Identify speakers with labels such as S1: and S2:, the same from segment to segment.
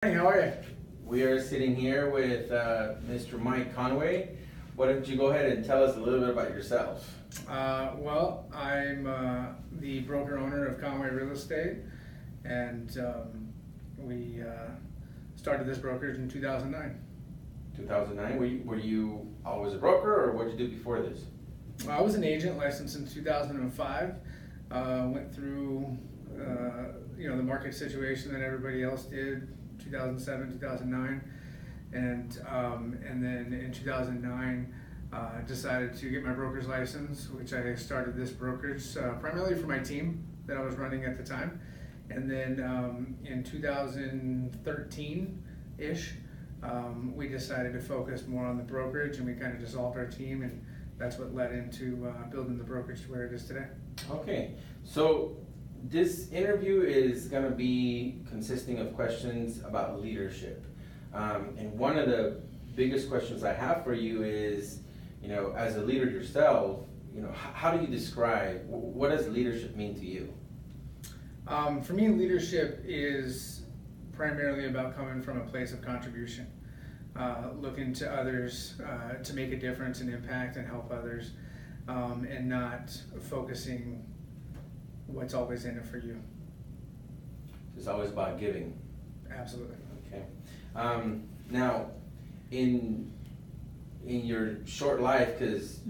S1: Hey, how are you?
S2: We are sitting here with Mr. Mike Conway. Why don't you go ahead and tell us a little bit about yourself?
S1: I'm the broker owner of Conway Real Estate, and we started this brokerage in 2009.
S2: 2009. Were you always a broker, or what did you do before this?
S1: I was an agent licensed in 2005. Went through the market situation that everybody else did, 2007, 2009, and then in 2009 decided to get my broker's license, which I started this brokerage primarily for my team that I was running at the time. And then in 2013-ish, we decided to focus more on the brokerage, and we kind of dissolved our team, and that's what led into building the brokerage to where it is today.
S2: Okay, so this interview is going to be consisting of questions about leadership. And one of the biggest questions I have for you is, as a leader yourself, how do you describe, what does leadership mean to you?
S1: For me, leadership is primarily about coming from a place of contribution, looking to others to make a difference and impact and help others, and not focusing what's always in it for you.
S2: It's always about giving.
S1: Absolutely.
S2: Okay. Now, in your short life, because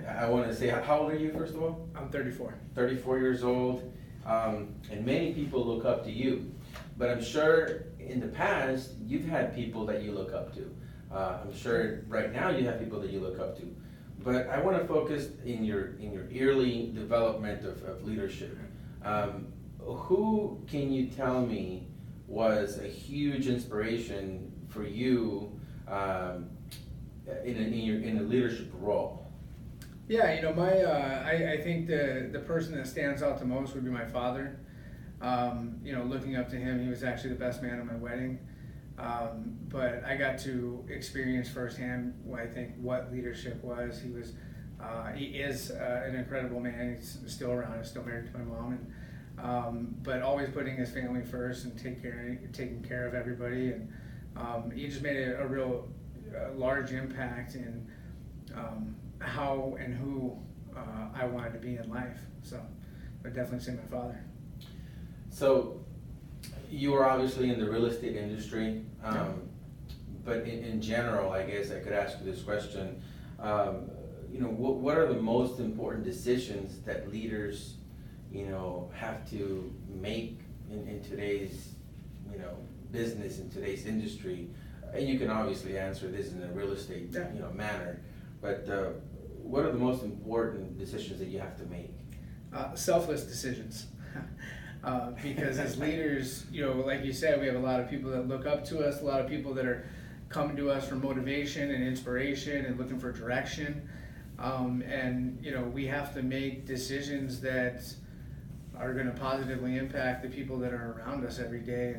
S2: I want to say, how old are you, first of all?
S1: I'm 34.
S2: 34 years old, and many people look up to you. But I'm sure in the past, you've had people that you look up to. I'm sure right now you have people that you look up to. But I want to focus in your early development of leadership. Who can you tell me was a huge inspiration for you in a leadership role?
S1: Yeah, I think the person that stands out the most would be my father. Looking up to him, he was actually the best man at my wedding. But I got to experience firsthand what leadership was. He is an incredible man. He's still around. He's still married to my mom, but always putting his family first and taking care of everybody. And he just made a real large impact in how and who I wanted to be in life. So I'd definitely say my father.
S2: So you were obviously in the real estate industry, but in general, I guess I could ask you this question. What are the most important decisions that leaders, have to make in today's, business, in today's industry? And you can obviously answer this in a real estate, manner, but what are the most important decisions that you have to make?
S1: Selfless decisions. Because as leaders, like you said, we have a lot of people that look up to us, a lot of people that are coming to us for motivation and inspiration and looking for direction. We have to make decisions that are going to positively impact the people that are around us every day.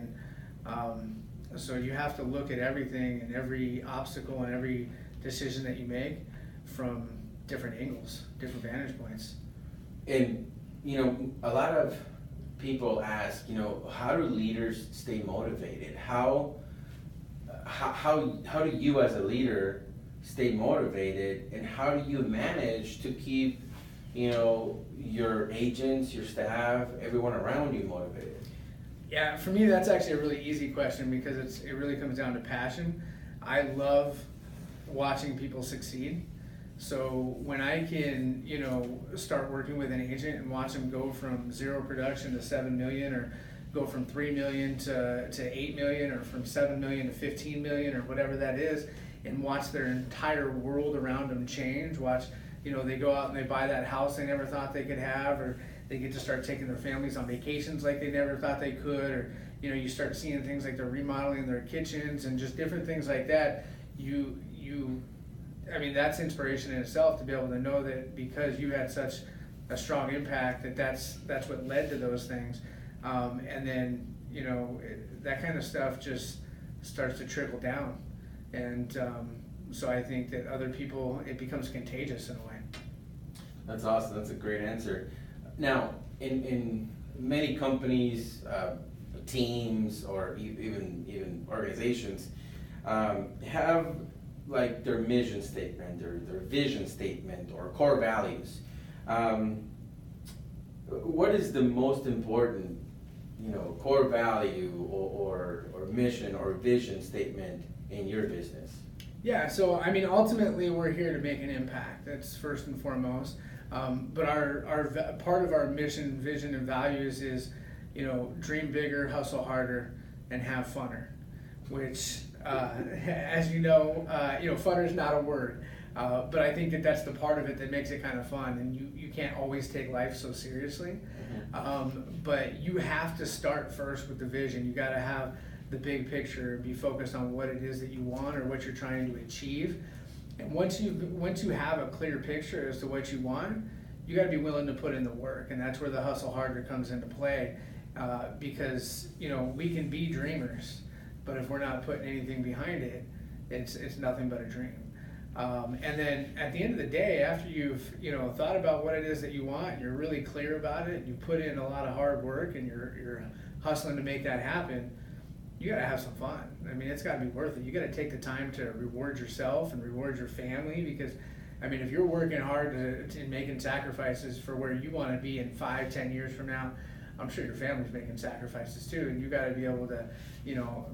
S1: And so you have to look at everything and every obstacle and every decision that you make from different angles, different vantage points.
S2: And, a lot of people ask, how do leaders stay motivated? How do you as a leader stay motivated, and how do you manage to keep, your agents, your staff, everyone around you motivated?
S1: Yeah, for me, that's actually a really easy question because it really comes down to passion. I love watching people succeed. So when I can, start working with an agent and watch them go from zero production to 7 million, or go from 3 million to 8 million, or from 7 million to 15 million, or whatever that is, and watch their entire world around them change. Watch, they go out and they buy that house they never thought they could have, or they get to start taking their families on vacations like they never thought they could, or, you start seeing things like they're remodeling their kitchens and just different things like that. That's inspiration in itself, to be able to know that because you had such a strong impact, that's what led to those things. And then, that kind of stuff just starts to trickle down. And so I think that other people, it becomes contagious in a way.
S2: That's awesome. That's a great answer. Now, in many companies, teams or even organizations have like their mission statement, their vision statement, or core values. What is the most important, core value or mission or vision statement in your business?
S1: Yeah, so I mean, ultimately, we're here to make an impact. That's first and foremost. But our part of our mission, vision, and values is, dream bigger, hustle harder, and have funner. Which, as you know, funner is not a word, but I think that that's the part of it that makes it kind of fun. And you can't always take life so seriously, but you have to start first with the vision. You got to have the big picture, be focused on what it is that you want or what you're trying to achieve. And once you have a clear picture as to what you want, you got to be willing to put in the work, and that's where the hustle harder comes into play. Because we can be dreamers, but if we're not putting anything behind it, it's nothing but a dream. And then at the end of the day, after you've thought about what it is that you want, and you're really clear about it, and you put in a lot of hard work, and you're hustling to make that happen, you got to have some fun. I mean, it's got to be worth it. You got to take the time to reward yourself and reward your family, because I mean, if you're working hard and making sacrifices for where you want to be in 5-10 years from now, I'm sure your family's making sacrifices too, and you got to be able to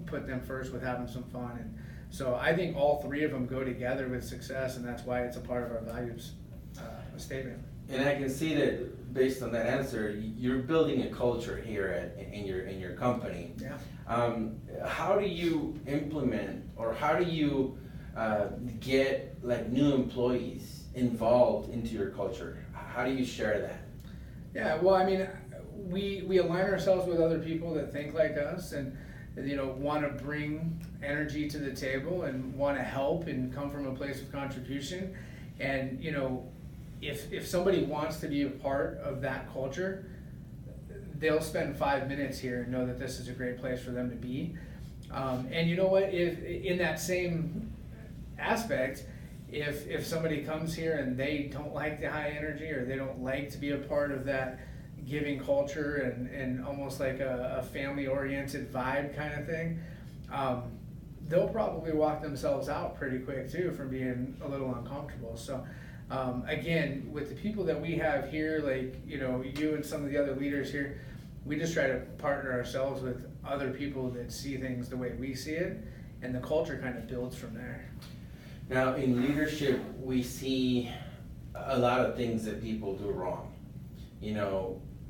S1: put them first with having some fun. And so I think all three of them go together with success, and that's why it's a part of our values statement.
S2: And I can see that based on that answer, you're building a culture here in your company.
S1: Yeah.
S2: How do you implement, or how do you get like new employees involved into your culture? How do you share that?
S1: Yeah. Well, I mean, we align ourselves with other people that think like us, and want to bring energy to the table and want to help and come from a place of contribution. And if somebody wants to be a part of that culture, they'll spend 5 minutes here and know that this is a great place for them to be. And you know what? If in that same aspect, if somebody comes here and they don't like the high energy, or they don't like to be a part of that giving culture and almost like a family-oriented vibe kind of thing, they'll probably walk themselves out pretty quick too from being a little uncomfortable. So again, with the people that we have here, like you and some of the other leaders here, we just try to partner ourselves with other people that see things the way we see it, and the culture kind of builds from there.
S2: Now, in leadership, we see a lot of things that people do wrong.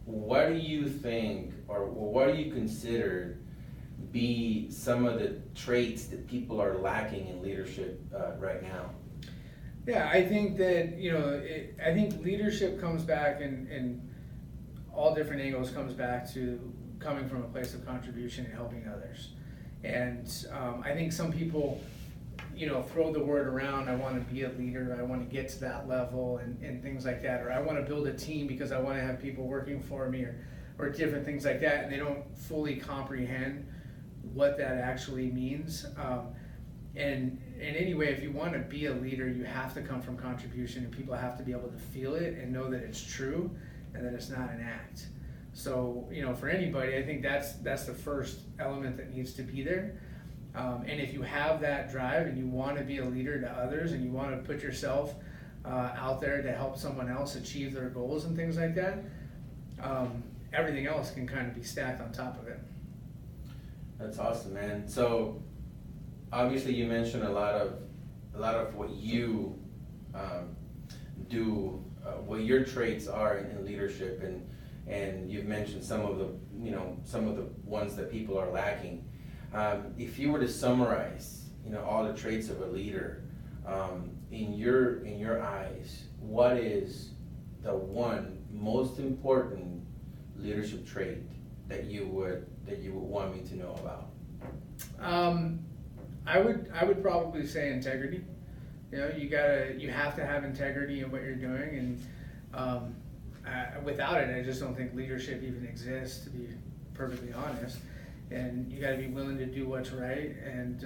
S2: What do you think, or what do you consider be some of the traits that people are lacking in leadership right now?
S1: Yeah, I think that I think leadership comes back in all different angles, comes back to coming from a place of contribution and helping others. And I think some people throw the word around, I want to be a leader, I want to get to that level, and things like that, or I want to build a team because I want to have people working for me, or different things like that, and they don't fully comprehend what that actually means. And anyway, if you want to be a leader, you have to come from contribution, and people have to be able to feel it and know that it's true and that it's not an act. So for anybody, I think that's the first element that needs to be there. And if you have that drive and you want to be a leader to others, and you want to put yourself out there to help someone else achieve their goals and things like that, everything else can kind of be stacked on top of it.
S2: That's awesome, man. So obviously you mentioned a lot of what you do, what your traits are in leadership, and you've mentioned some of the ones that people are lacking. If you were to summarize, all the traits of a leader, in your eyes, what is the one most important leadership trait that you would want me to know about?
S1: I would probably say integrity. You have to have integrity in what you're doing, and without it, I just don't think leadership even exists, to be perfectly honest. And you got to be willing to do what's right, and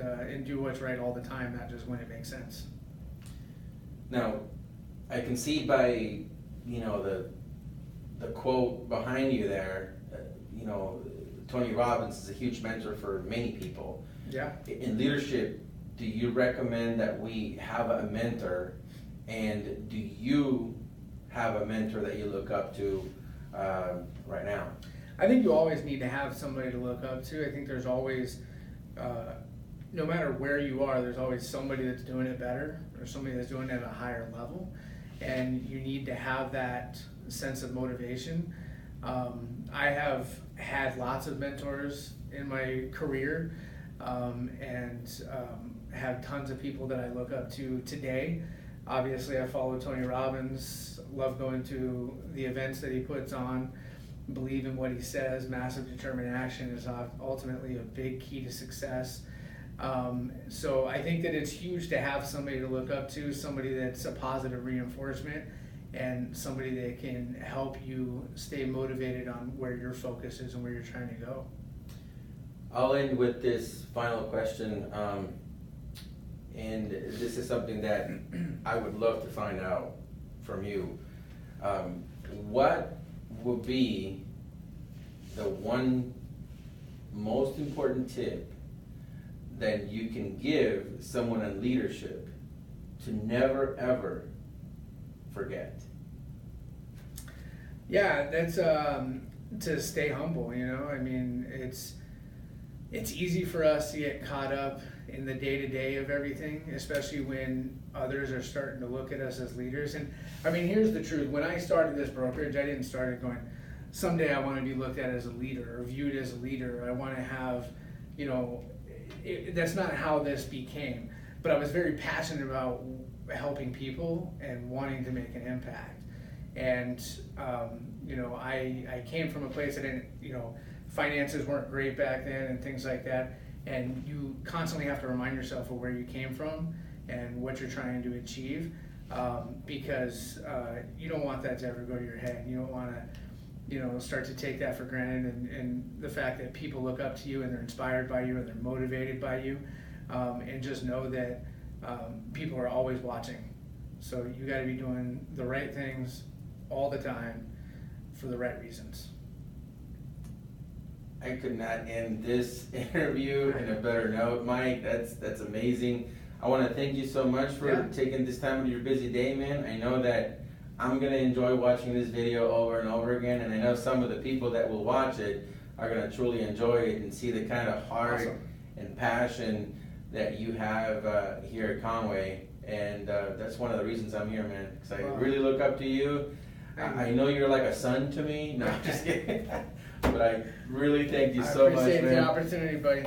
S1: do what's right all the time, not just when it makes sense.
S2: Now, I can see by the quote behind you there, Tony Robbins is a huge mentor for many people.
S1: Yeah.
S2: In leadership, do you recommend that we have a mentor, and do you have a mentor that you look up to right now?
S1: I think you always need to have somebody to look up to. I think there's always, no matter where you are, there's always somebody that's doing it better or somebody that's doing it at a higher level. And you need to have that sense of motivation. I have had lots of mentors in my career, and have tons of people that I look up to today. Obviously, I follow Tony Robbins, love going to the events that he puts on, believe in what he says. Massive determined action is ultimately a big key to success. So I think that it's huge to have somebody to look up to, somebody that's a positive reinforcement, and somebody that can help you stay motivated on where your focus is and where you're trying to go.
S2: I'll end with this final question, and this is something that I would love to find out from you. What would be the one most important tip that you can give someone in leadership to never ever forget?
S1: Yeah, that's to stay humble. You know, I mean, it's easy for us to get caught up in the day-to-day of everything, especially when others are starting to look at us as leaders. And I mean, here's the truth: when I started this brokerage, I didn't start it going, someday I want to be looked at as a leader or viewed as a leader. I want to have, you know, that's not how this became. But I was very passionate about helping people and wanting to make an impact. And you know, I came from a place that didn't, you know, finances weren't great back then and things like that. And you constantly have to remind yourself of where you came from and what you're trying to achieve, because you don't want that to ever go to your head. You don't want to, you know, start to take that for granted, and the fact that people look up to you and they're inspired by you and they're motivated by you, and just know that people are always watching. So you got to be doing the right things all the time for the right reasons.
S2: I could not end this interview in a better note, Mike. That's amazing. I want to thank you so much for taking this time of your busy day, man. I know that I'm going to enjoy watching this video over and over again, and I know some of the people that will watch it are going to truly enjoy it and see the kind of heart and passion that you have here at Conway. And that's one of the reasons I'm here, man, because I really look up to you. I know you're like a son to me. No, I'm just kidding. But I really thank you so much, man.
S1: I appreciate the opportunity, buddy.